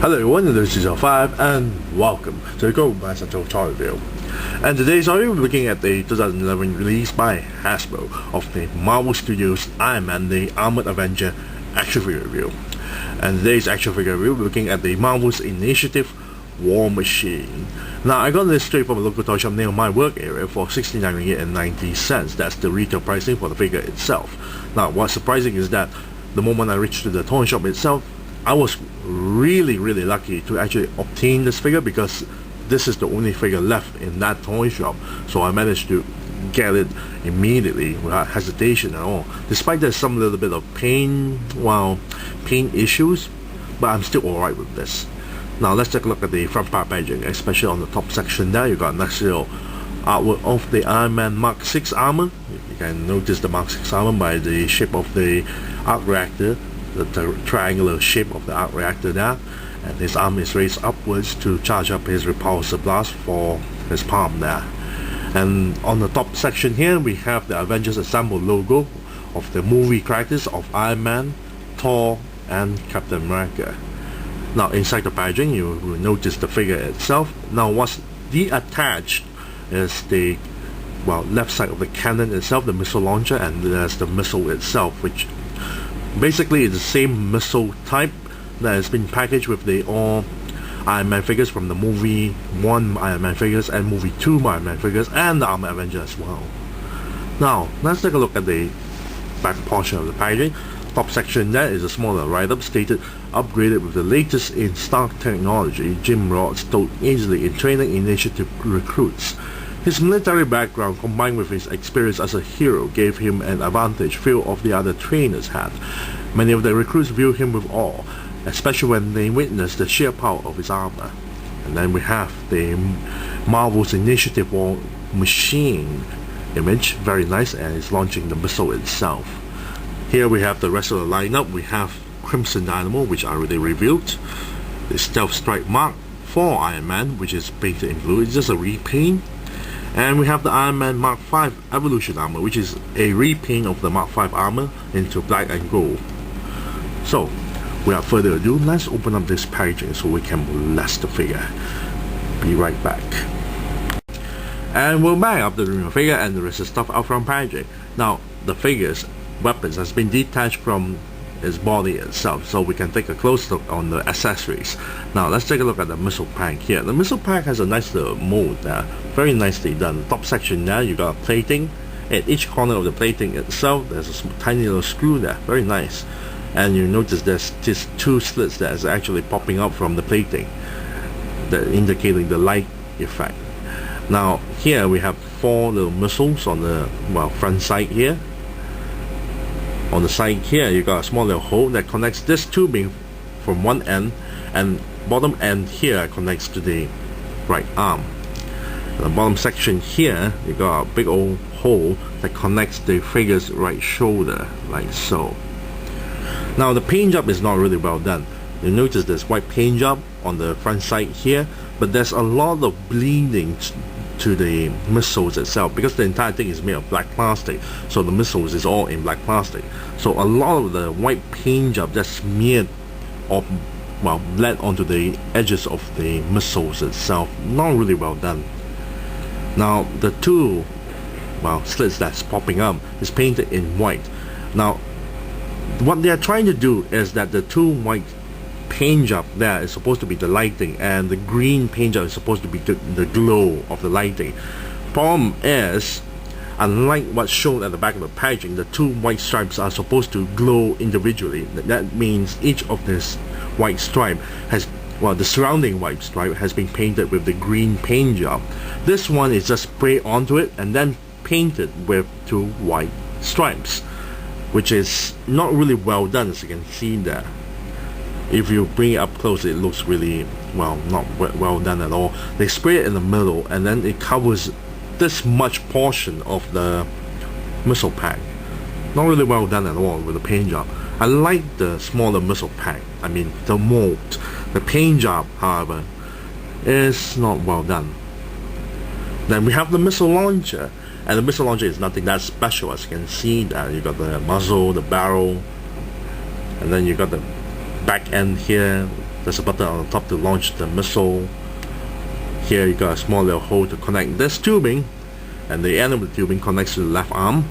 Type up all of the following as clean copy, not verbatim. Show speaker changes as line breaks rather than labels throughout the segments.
Hello everyone, this is L5 and welcome to the Go Master Toy Review. And today's review we're looking at the 2011 release by Hasbro of the Marvel Studios Iron Man the Armored Avenger action figure review. And today's action figure review we're looking at the Marvel's Initiative War Machine. Now I got this straight from a local toy shop near my work area for $69.90. That's the retail pricing for the figure itself. Now what's surprising is that the moment I reached to the toy shop itself, I was really lucky to actually obtain this figure because this is the only figure left in that toy shop. So I managed to get it immediately without hesitation at all. Despite there's some little bit of pain issues, but I'm still alright with this. Now let's take a look at the front part packaging, especially on the top section there. You got a nice little artwork of the Iron Man Mark 6 armor. You can notice the Mark 6 armor by the shape of the arc reactor, the triangular shape of the arc reactor there, and his arm is raised upwards to charge up his repulsor blast for his palm there. And on the top section here we have the Avengers Assemble logo of the movie characters of Iron Man, Thor and Captain America. Now inside the packaging you will notice the figure itself. Now what's detached is the left side of the cannon itself, the missile launcher, and there's the missile itself, which basically it's the same missile type that has been packaged with the all Iron Man figures from the movie 1 Iron Man figures and movie 2 Iron Man figures and the Armored Avenger as well. Now let's take a look at the back portion of the packaging. Top section there is a smaller write-up stated upgraded with the latest in Stark technology. Jim Rodd stowed easily in training initiative recruits. His military background combined with his experience as a hero gave him an advantage few of the other trainers had. Many of the recruits view him with awe, especially when they witness the sheer power of his armor. And then we have the Marvel's Initiative War Machine image, very nice, and it's launching the missile itself. Here we have the rest of the lineup. We have Crimson Dynamo, which I already reviewed, the Stealth Strike Mark 4 Iron Man, which is painted in blue, it's just a repaint. And we have the Iron Man Mark 5 Evolution armor, which is a repaint of the Mark 5 armor into black and gold. So without further ado, let's open up this packaging so we can blast the figure. Be right back. And we're back after the figure and the rest of the stuff out from packaging. Now the figure's weapons has been detached from its body itself, so we can take a close look on the accessories. Now let's take a look at the missile pack here. The missile pack has a nice little mold there, very nicely done. Top section there you got a plating. At each corner of the plating itself there's a tiny little screw there, very nice. And you notice there's just two slits that is actually popping up from the plating, that indicating the light effect. Now here we have 4 little missiles on the front side here. On the side here you got a small little hole that connects this tubing from one end, and bottom end here connects to the right arm. The bottom section here you got a big old hole that connects the figure's right shoulder, like so. Now the paint job is not really well done. You notice there's white paint job on the front side here, but there's a lot of bleeding to the missiles itself because the entire thing is made of black plastic, so the missiles is all in black plastic. So a lot of the white paint job that's smeared or bled onto the edges of the missiles itself, not really well done. Now the two slits that's popping up is painted in white. Now what they are trying to do is that the two white paint job there is supposed to be the lighting, and the green paint job is supposed to be the glow of the lighting. Problem is, unlike what's shown at the back of the packaging, the two white stripes are supposed to glow individually. That means each of this white stripe has, the surrounding white stripe has been painted with the green paint job. This one is just sprayed onto it and then painted with two white stripes, which is not really well done, as you can see there. If you bring it up close, it looks really not well done at all. They spray it in the middle and then it covers this much portion of the missile pack. Not really well done at all with the paint job. I like the smaller missile pack, I mean the mold. The paint job, however, is not well done. Then we have the missile launcher, and the missile launcher is nothing that special, as you can see that you got the muzzle, the barrel, and then you got the back end here There's a button on the top to launch the missile. Here you got a small little hole to connect this tubing, and the end of the tubing connects to the left arm.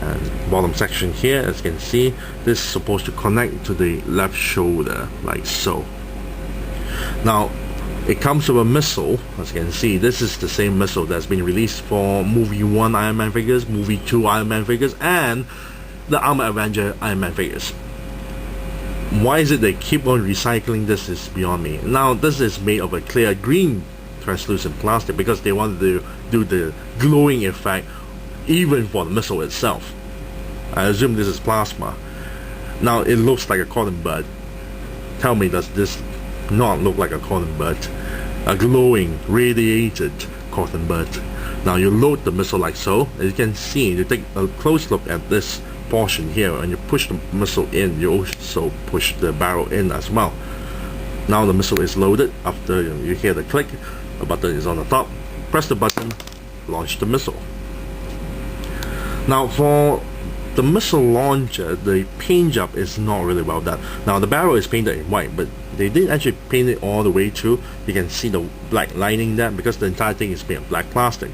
And bottom section here, as you can see, this is supposed to connect to the left shoulder, like so. Now, it comes with a missile. As you can see, this is the same missile that's been released for Movie 1 Iron Man figures, Movie 2 Iron Man figures, and the Armored Avenger Iron Man figures. Why is it they keep on recycling this is beyond me. Now, this is made of a clear green translucent plastic because they wanted to do the glowing effect even for the missile itself. I assume this is plasma. Now, it looks like a cotton bud. Tell me, does this not look like a cotton bud? A glowing, radiated cotton bud. Now, you load the missile like so. As you can see, you take a close look at this portion here, and you push the missile in, you also push the barrel in as well. Now the missile is loaded. After you hear the click, the button is on the top. Press the button, launch the missile. Now for the missile launcher, the paint job is not really well done. Now the barrel is painted in white, but they didn't actually paint it all the way through. You can see the black lining there because the entire thing is made of black plastic.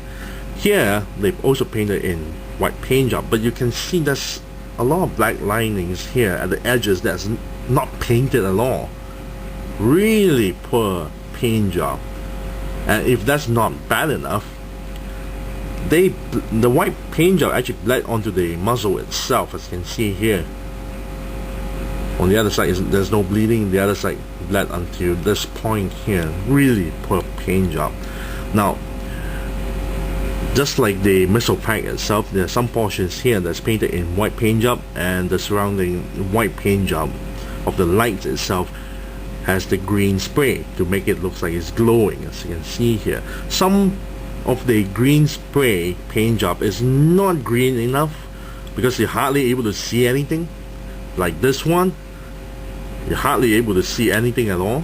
Here they've also painted in white paint job, but you can see there's a lot of black linings here at the edges that's not painted at all. Really poor paint job. And if that's not bad enough, the white paint job actually bled onto the muzzle itself, as you can see here. On the other side, there's no bleeding. The other side bled until this point here. Really poor paint job. Now, just like the missile pack itself, there are some portions here that's painted in white paint job, and the surrounding white paint job of the light itself has the green spray to make it look like it's glowing, as you can see here. Some of the green spray paint job is not green enough because you're hardly able to see anything. Like this one, you're hardly able to see anything at all.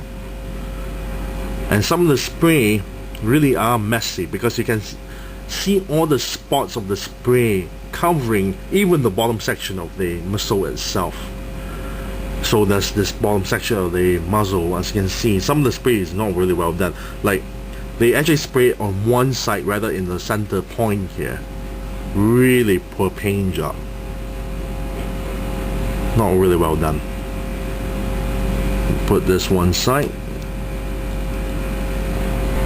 And some of the spray really are messy because you can see all the spots of the spray covering even the bottom section of the muzzle itself. So there's this bottom section of the muzzle, as you can see, some of the spray is not really well done. Like, they actually spray on one side rather in the center point here. Really poor paint job. Not really well done. Put this one side.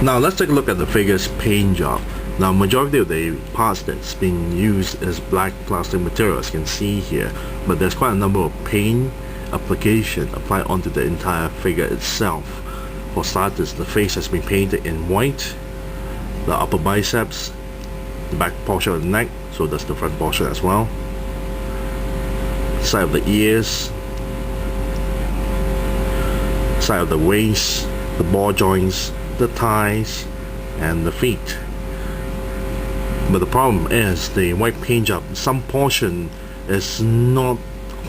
Now let's take a look at the figure's paint job. Now majority of the parts that's been used is black plastic material, as you can see here, but there's quite a number of paint application applied onto the entire figure itself. For starters, the face has been painted in white, the upper biceps, the back portion of the neck, so that's the front portion as well, side of the ears, side of the waist, the ball joints, the thighs, and the feet. But the problem is the white paint job, some portion is not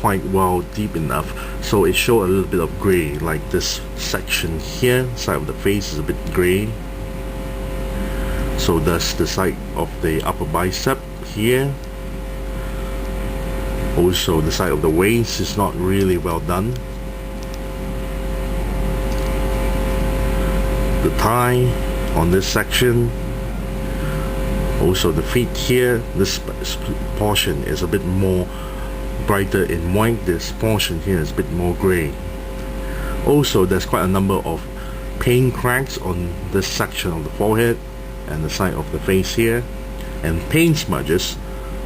quite well deep enough, so it shows a little bit of gray, like this section here, side of the face is a bit gray. So that's the side of the upper bicep here. Also the side of the waist is not really well done. The thigh on this section. Also the feet here, this portion is a bit more brighter in white, this portion here is a bit more gray. Also there's quite a number of paint cracks on this section of the forehead and the side of the face here, and paint smudges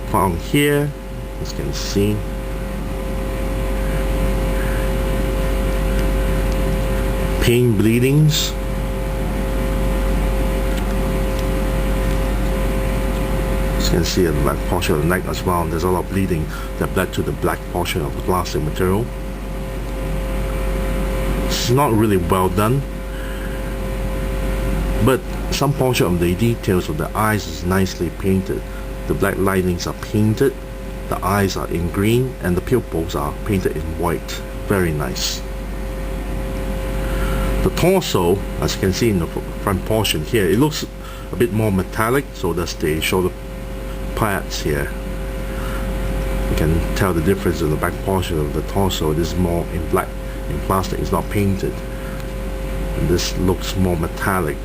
found here, as you can see. Paint bleedings. As you can see in the black portion of the neck as well, there's a lot of bleeding that bled to the black portion of the plastic material. It's not really well done, but some portion of the details of the eyes is nicely painted. The black linings are painted, the eyes are in green, and the pupils are painted in white. Very nice. The torso, as you can see in the front portion here, it looks a bit more metallic, so that's the shoulder pads here. You can tell the difference in the back portion of the torso. This is more in black, in plastic, it's not painted. And this looks more metallic.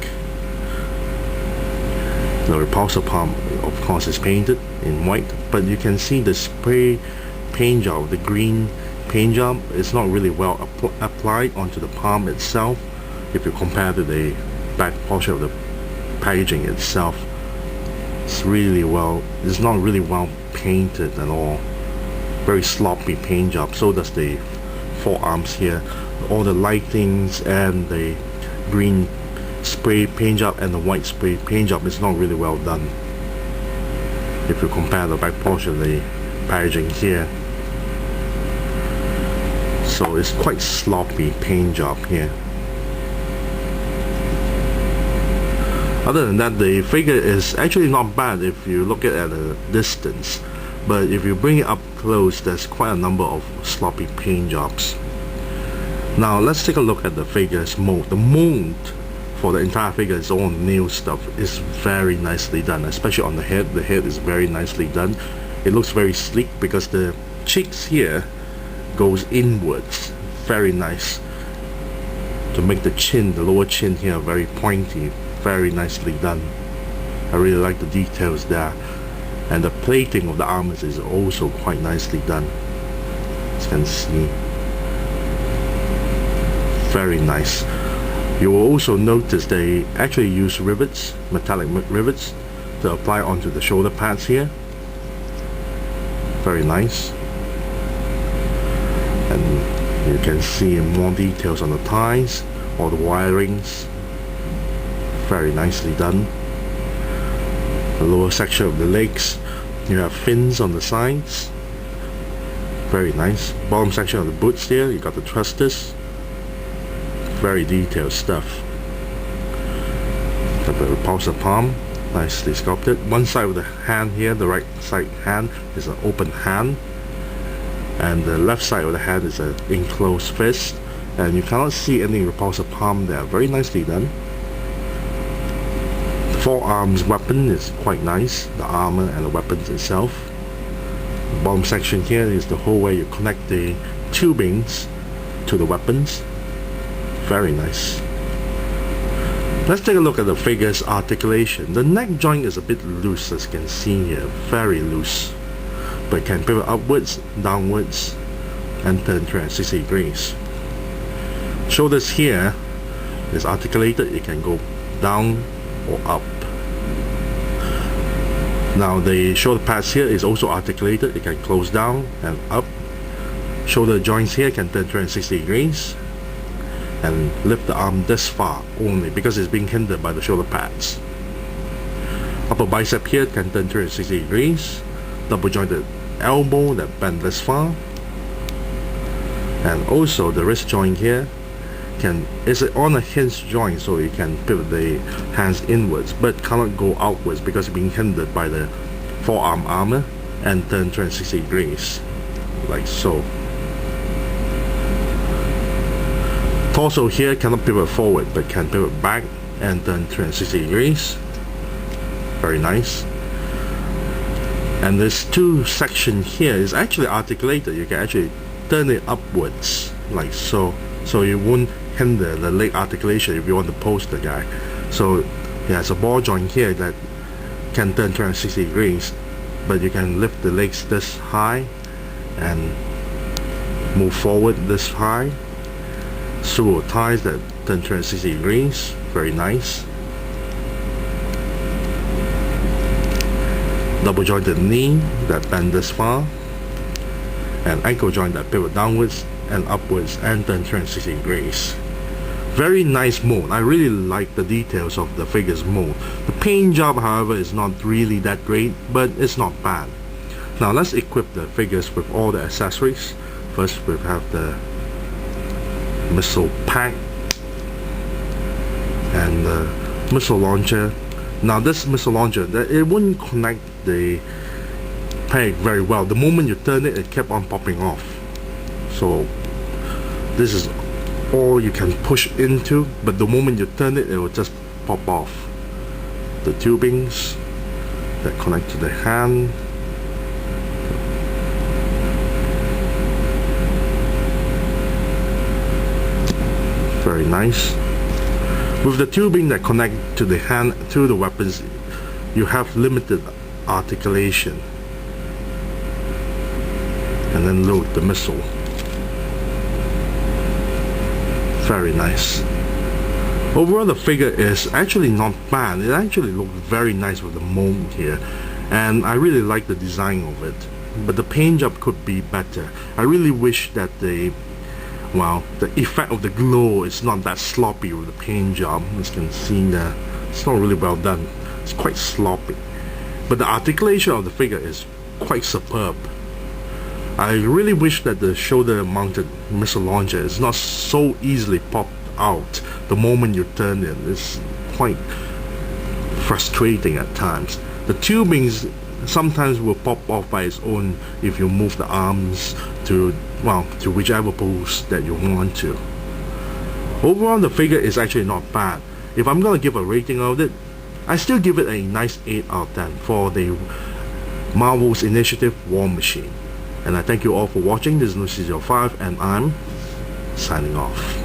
The repulsor palm, of course, is painted in white, but you can see the spray paint job, the green paint job, is not really well applied onto the palm itself. If you compare to the back portion of the packaging itself, it's not really well painted at all. Very sloppy paint job. So does the forearms here. All the lightings and the green spray paint job and the white spray paint job is not really well done if you compare the back portion of the packaging here. So it's quite sloppy paint job here. Other than that, the figure is actually not bad if you look at it at a distance, but if you bring it up close, there's quite a number of sloppy paint jobs. Now let's take a look at the figure's mold. The mold for the entire figure is all new stuff. It's very nicely done, especially on the head. The head is very nicely done. It looks very sleek because the cheeks here goes inwards. Very nice to make the chin, the lower chin here, very pointy. Very nicely done. I really like the details there, and the plating of the armors is also quite nicely done, as you can see. Very nice. You will also notice they actually use rivets, metallic rivets, to apply onto the shoulder pads here. Very nice. And you can see more details on the ties, all the wirings. Very nicely done. The lower section of the legs, you have fins on the sides. Very nice. Bottom section of the boots here, you got the thrusters. Very detailed stuff. Got the repulsor palm, nicely sculpted. One side of the hand here, the right side hand, is an open hand, and the left side of the hand is an enclosed fist, and you cannot see any repulsor palm there. Very nicely done. The forearms weapon is quite nice, the armor and the weapons itself. The bottom section here is the hole where you connect the tubings to the weapons. Very nice. Let's take a look at the figure's articulation. The neck joint is a bit loose, as you can see here, very loose, but it can pivot upwards, downwards, and turn 360 degrees. Shoulders here is articulated, it can go down or up. Now the shoulder pads here is also articulated, it can close down and up. Shoulder joints here can turn 360 degrees and lift the arm this far only because it's being hindered by the shoulder pads. Upper bicep here can turn 360 degrees. Double jointed elbow that bend this far. And also the wrist joint here is on a hinge joint, so you can pivot the hands inwards but cannot go outwards because it's being hindered by the forearm armor, and turn 360 degrees like so. Torso here cannot pivot forward but can pivot back and turn 360 degrees. Very nice. And this two section here is actually articulated. You can actually turn it upwards like so, so you won't hinder the leg articulation if you want to post the guy. So it has a ball joint here that can turn 360 degrees, but you can lift the legs this high and move forward this high. Swivel ties that turn 360 degrees. Very nice. Double jointed knee that bend this far, and ankle joint that pivot downwards and upwards and turn 360 degrees. Very nice mold. I really like the details of the figure's mold. The paint job, however, is not really that great, but it's not bad. Now let's equip the figures with all the accessories. First we have the missile pack and the missile launcher. Now this missile launcher, it wouldn't connect the peg very well. The moment you turn it, it kept on popping off. So this is all you can push into, but the moment you turn it, it will just pop off. The tubings that connect to the hand. Very nice. With the tubing that connect to the hand to the weapons, you have limited articulation. And then load the missile. Very nice. Overall, the figure is actually not bad. It actually looks very nice with the mold here, and I really like the design of it. But the paint job could be better. I really wish that the effect of the glow is not that sloppy with the paint job. As you can see there, it's not really well done. It's quite sloppy. But the articulation of the figure is quite superb. I really wish that the shoulder mounted missile launcher is not so easily popped out the moment you turn it. It's quite frustrating at times. The tubings sometimes will pop off by its own if you move the arms to whichever pose that you want to. Overall, the figure is actually not bad. If I'm gonna give a rating of it, I still give it a nice 8 out of 10 for the Marvel's Initiative War Machine. And I thank you all for watching. This is Lucy05 and I'm signing off.